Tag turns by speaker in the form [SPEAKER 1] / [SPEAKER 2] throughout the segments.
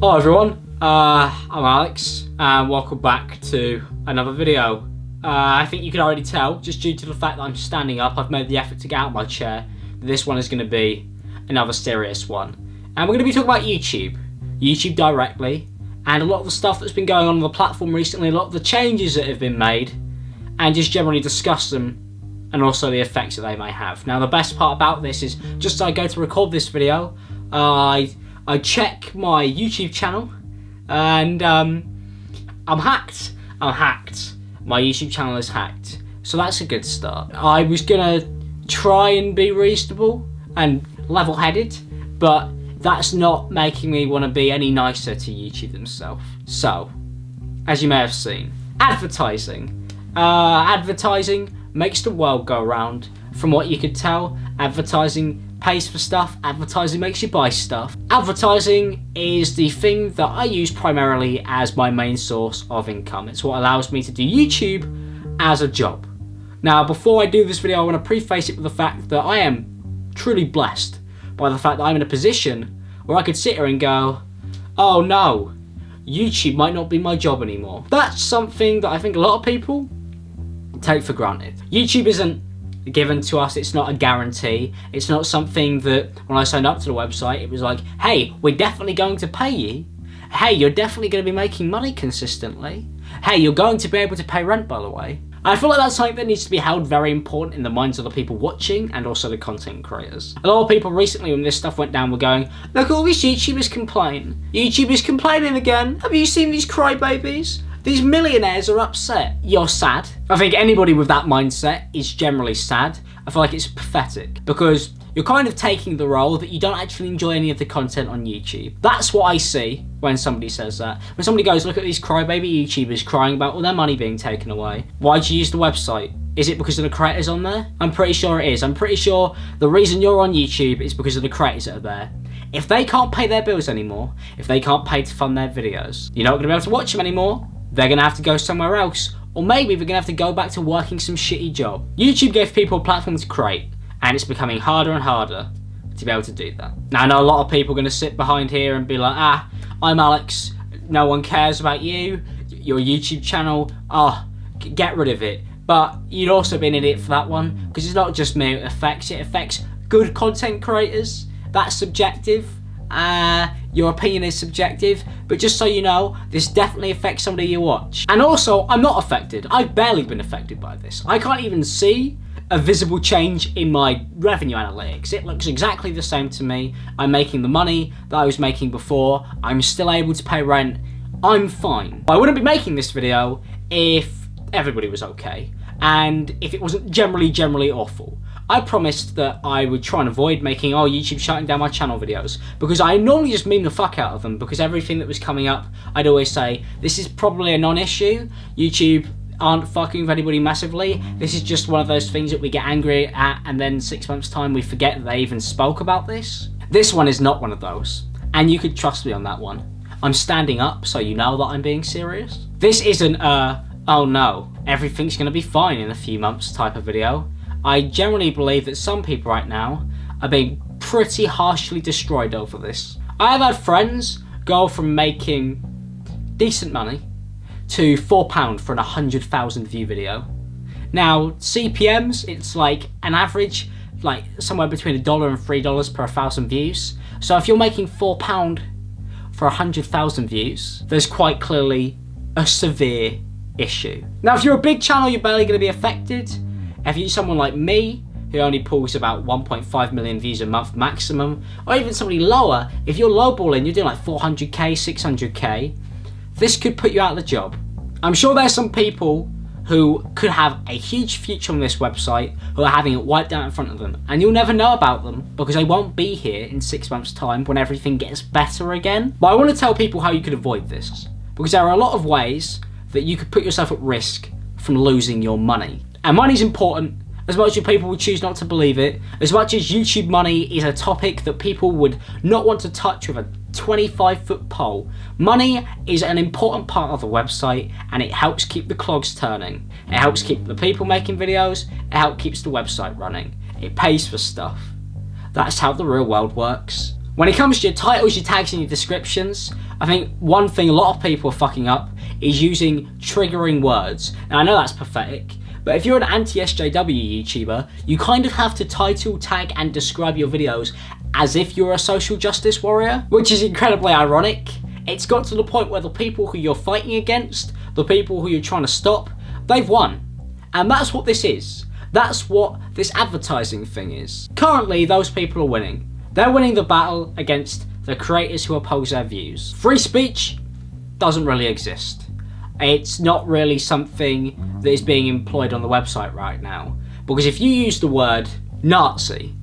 [SPEAKER 1] Hello everyone, I'm Alex and welcome back to another video. I think you can already tell, just due to the fact that I'm standing up, I've made the effort to get out of my chair, that this one is going to be another serious one. And we're going to be talking about YouTube directly, and a lot of the stuff that's been going on the platform recently, a lot of the changes that have been made, and just generally discuss them, and also the effects that they may have. Now the best part about this is, just as I go to record this video, I check my YouTube channel, and I'm hacked. My YouTube channel is hacked, so that's a good start. I was gonna try and be reasonable and level-headed, but that's not making me want to be any nicer to YouTube themselves. So, as you may have seen, advertising. Advertising makes the world go round. From what you could tell, advertising pays for stuff, advertising makes you buy stuff. Advertising is the thing that I use primarily as my main source of income. It's what allows me to do YouTube as a job. Now, before I do this video, I want to preface it with the fact that I am truly blessed by the fact that I'm in a position where I could sit here and go, oh no, YouTube might not be my job anymore. That's something that I think a lot of people take for granted. YouTube isn't given to us, it's not a guarantee, it's not something that when I signed up to the website it was like, hey, we're definitely going to pay you, hey, you're definitely going to be making money consistently, hey, you're going to be able to pay rent, by the way. I feel like that's something that needs to be held very important in the minds of the people watching and also the content creators. A lot of people recently, when this stuff went down, were going, look, all these YouTubers complain. YouTube is complaining again. Have you seen these crybabies? These millionaires are upset. You're sad. I think anybody with that mindset is generally sad. I feel like it's pathetic because you're kind of taking the role that you don't actually enjoy any of the content on YouTube. That's what I see when somebody says that. When somebody goes, look at these crybaby YouTubers crying about all their money being taken away. Why'd you use the website? Is it because of the creators on there? I'm pretty sure it is. I'm pretty sure the reason you're on YouTube is because of the creators that are there. If they can't pay their bills anymore, if they can't pay to fund their videos, you're not going to be able to watch them anymore. They're going to have to go somewhere else, or maybe they're going to have to go back to working some shitty job. YouTube gave people a platform to create, and it's becoming harder and harder to be able to do that. Now, I know a lot of people are going to sit behind here and be like, I'm Alex, no one cares about you, your YouTube channel, get rid of it. But you'd also be an idiot for that one, because it's not just me it affects good content creators. That's subjective. Your opinion is subjective, but just so you know, this definitely affects somebody you watch. And also, I'm not affected. I've barely been affected by this. I can't even see a visible change in my revenue analytics. It looks exactly the same to me. I'm making the money that I was making before. I'm still able to pay rent. I'm fine. I wouldn't be making this video if everybody was okay, and if it wasn't generally awful. I promised that I would try and avoid making, YouTube shutting down my channel videos, because I normally just meme the fuck out of them, because everything that was coming up, I'd always say, this is probably a non-issue, YouTube aren't fucking with anybody massively, this is just one of those things that we get angry at, and then 6 months time we forget that they even spoke about this. This one is not one of those, and you could trust me on that one. I'm standing up, so you know that I'm being serious. This isn't oh no, everything's gonna be fine in a few months type of video. I generally believe that some people right now are being pretty harshly destroyed over this. I have had friends go from making decent money to £4 for an 100,000 view video. Now, CPMs, it's like an average, like somewhere between $1 and $3 per 1,000 views. So if you're making £4 for 100,000 views, there's quite clearly a severe issue. Now, if you're a big channel, you're barely going to be affected. If you're someone like me, who only pulls about 1.5 million views a month maximum, or even somebody lower, if you're lowballing, you're doing like 400k, 600k, this could put you out of the job. I'm sure there's some people who could have a huge future on this website who are having it wiped out in front of them, and you'll never know about them because they won't be here in 6 months' time when everything gets better again. But I want to tell people how you could avoid this, because there are a lot of ways that you could put yourself at risk from losing your money. And money's important, as much as people would choose not to believe it, as much as YouTube money is a topic that people would not want to touch with a 25-foot pole. Money is an important part of the website, and it helps keep the clogs turning. It helps keep the people making videos, it helps keeps the website running. It pays for stuff. That's how the real world works. When it comes to your titles, your tags and your descriptions, I think one thing a lot of people are fucking up is using triggering words. Now I know that's pathetic, but if you're an anti-SJW YouTuber, you kind of have to title, tag and describe your videos as if you're a social justice warrior, which is incredibly ironic. It's got to the point where the people who you're fighting against, the people who you're trying to stop, they've won. And that's what this is. That's what this advertising thing is. Currently, those people are winning. They're winning the battle against the creators who oppose their views. Free speech doesn't really exist. It's not really something that is being employed on the website right now. Because if you use the word Nazi,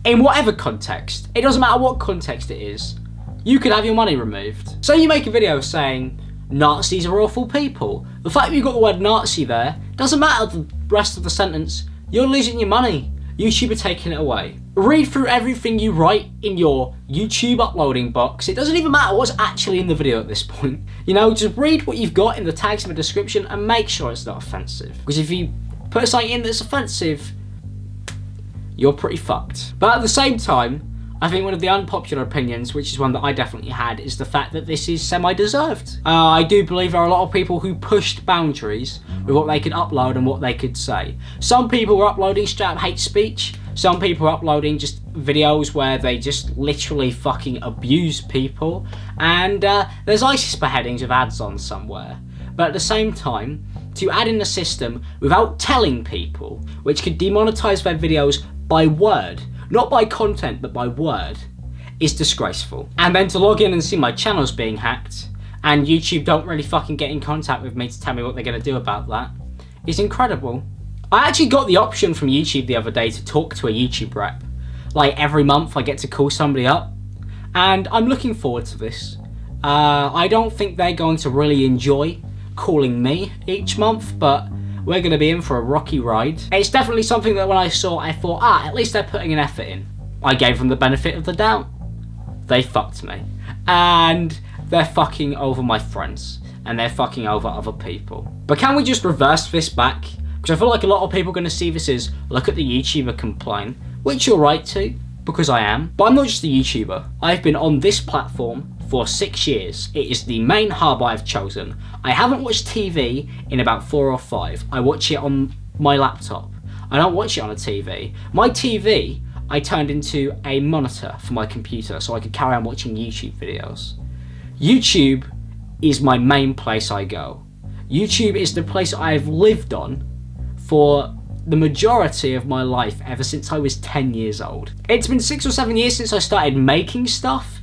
[SPEAKER 1] in whatever context, it doesn't matter what context it is, you could have your money removed. So you make a video saying, Nazis are awful people. The fact that you've got the word Nazi there, doesn't matter the rest of the sentence, you're losing your money. YouTube are taking it away. Read through everything you write in your YouTube uploading box. It doesn't even matter what's actually in the video at this point. You know, just read what you've got in the tags and the description and make sure it's not offensive. Because if you put something in that's offensive, you're pretty fucked. But at the same time, I think one of the unpopular opinions, which is one that I definitely had, is the fact that this is semi-deserved. I do believe there are a lot of people who pushed boundaries with what they could upload and what they could say. Some people were uploading straight up hate speech. Some people were uploading just videos where they just literally fucking abuse people. And there's ISIS beheadings with ads on somewhere. But at the same time, to add in a system without telling people, which could demonetize their videos by word, not by content, but by word, is disgraceful. And then to log in and see my channel's being hacked, and YouTube don't really fucking get in contact with me to tell me what they're gonna do about that, is incredible. I actually got the option from YouTube the other day to talk to a YouTube rep. Like every month I get to call somebody up, and I'm looking forward to this. I don't think they're going to really enjoy calling me each month, but we're going to be in for a rocky ride. It's definitely something that when I saw, I thought, at least they're putting an effort in. I gave them the benefit of the doubt. They fucked me. And they're fucking over my friends. And they're fucking over other people. But can we just reverse this back? Because I feel like a lot of people are going to see this as, look at the YouTuber complain, which you're right to, because I am. But I'm not just a YouTuber. I've been on this platform for 6 years. It is the main hub I've chosen. I haven't watched TV in about 4 or 5. I watch it on my laptop. I don't watch it on a TV. My TV, I turned into a monitor for my computer so I could carry on watching YouTube videos. YouTube is my main place I go. YouTube is the place I've lived on for the majority of my life ever since I was 10 years old. It's been 6 or 7 years since I started making stuff.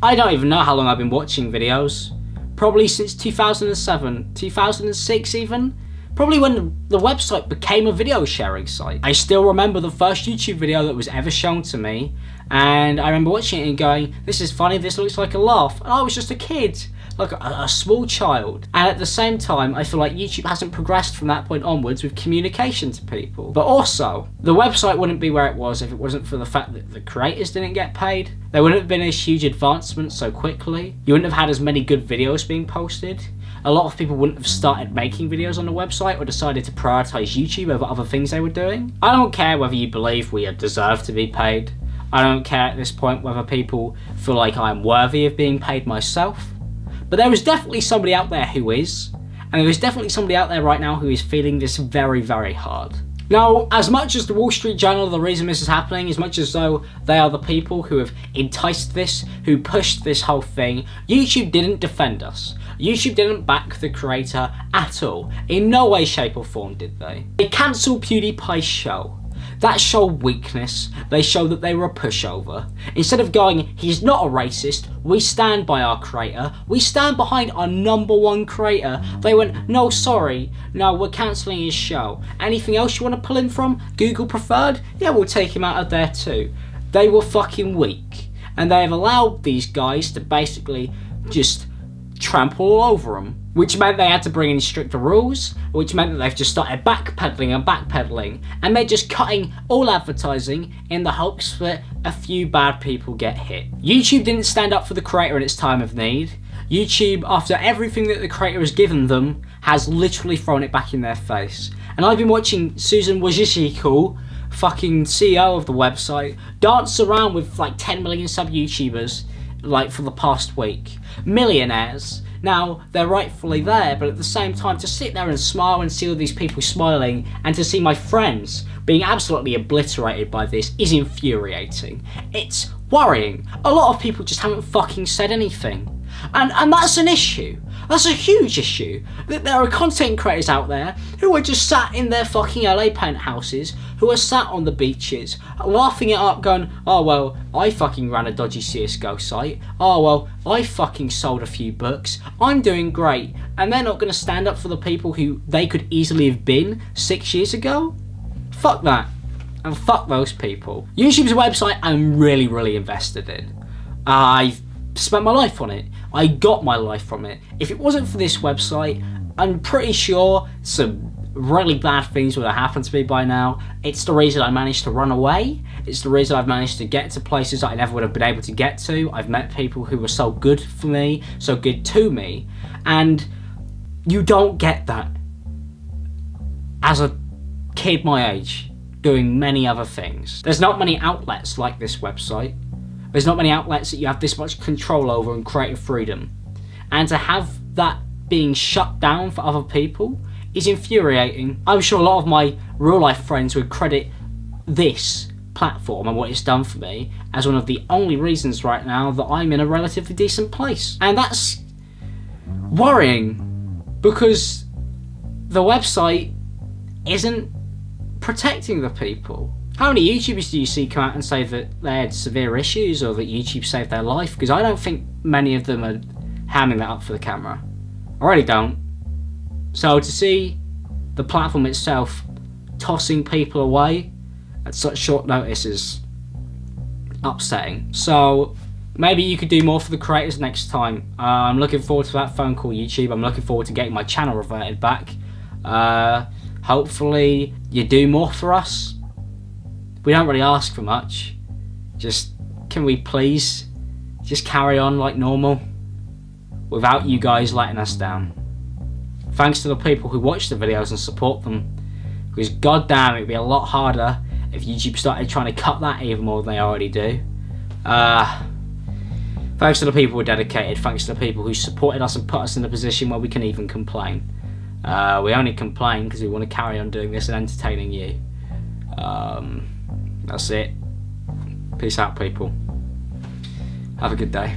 [SPEAKER 1] I don't even know how long I've been watching videos. Probably since 2007, 2006 even. Probably when the website became a video sharing site. I still remember the first YouTube video that was ever shown to me, and I remember watching it and going, this is funny, this looks like a laugh. And I was just a kid, like a small child. And at the same time, I feel like YouTube hasn't progressed from that point onwards with communication to people. But also, the website wouldn't be where it was if it wasn't for the fact that the creators didn't get paid. There wouldn't have been a huge advancement so quickly. You wouldn't have had as many good videos being posted. A lot of people wouldn't have started making videos on the website or decided to prioritize YouTube over other things they were doing. I don't care whether you believe we deserve to be paid. I don't care at this point whether people feel like I'm worthy of being paid myself. But there is definitely somebody out there who is, and there is definitely somebody out there right now who is feeling this very, very hard. Now, as much as the Wall Street Journal are the reason this is happening, as much as though they are the people who have enticed this, who pushed this whole thing, YouTube didn't defend us. YouTube didn't back the creator at all. In no way, shape or form did they. They cancelled PewDiePie's show. That showed weakness. They showed that they were a pushover. Instead of going, he's not a racist, we stand by our creator, we stand behind our #1 creator, they went, no, sorry, no, we're cancelling his show. Anything else you want to pull him from? Google preferred? Yeah, we'll take him out of there too. They were fucking weak. And they have allowed these guys to basically just trample all over them. Which meant they had to bring in stricter rules, which meant that they've just started backpedaling, and they're just cutting all advertising in the hopes that a few bad people get hit. YouTube didn't stand up for the creator in its time of need. YouTube, after everything that the creator has given them, has literally thrown it back in their face. And I've been watching Susan Wojcicki fucking CEO of the website, danced around with like 10 million sub YouTubers like for the past week. Millionaires. Now, they're rightfully there, but at the same time, to sit there and smile and see all these people smiling, and to see my friends being absolutely obliterated by this is infuriating. It's worrying. A lot of people just haven't fucking said anything. And that's an issue. That's a huge issue. That there are content creators out there who are just sat in their fucking LA penthouses, who are sat on the beaches, laughing it up, going, oh well, I fucking ran a dodgy CSGO site. Oh well, I fucking sold a few books. I'm doing great. And they're not going to stand up for the people who they could easily have been 6 years ago? Fuck that. And fuck those people. YouTube's a website I'm really, really invested in. I've spent my life on it. I got my life from it. If it wasn't for this website, I'm pretty sure some really bad things would have happened to me by now. It's the reason I managed to run away. It's the reason I've managed to get to places that I never would have been able to get to. I've met people who were so good for me, so good to me, and you don't get that as a kid my age doing many other things. There's not many outlets like this website. There's not many outlets that you have this much control over and creative freedom. And to have that being shut down for other people is infuriating. I'm sure a lot of my real life friends would credit this platform and what it's done for me as one of the only reasons right now that I'm in a relatively decent place. And that's worrying, because the website isn't protecting the people. How many YouTubers do you see come out and say that they had severe issues or that YouTube saved their life? Because I don't think many of them are hamming that up for the camera. I really don't. So to see the platform itself tossing people away at such short notice is upsetting. So maybe you could do more for the creators next time. I'm looking forward to that phone call, YouTube. I'm looking forward to getting my channel reverted back. Hopefully you do more for us. We don't really ask for much. Just, can we please just carry on like normal without you guys letting us down? Thanks to the people who watch the videos and support them, because goddamn, it'd be a lot harder if YouTube started trying to cut that even more than they already do. Thanks to the people who are dedicated. Thanks to the people who supported us and put us in a position where we can even complain. We only complain because we want to carry on doing this and entertaining you. That's it. Peace out, people. Have a good day.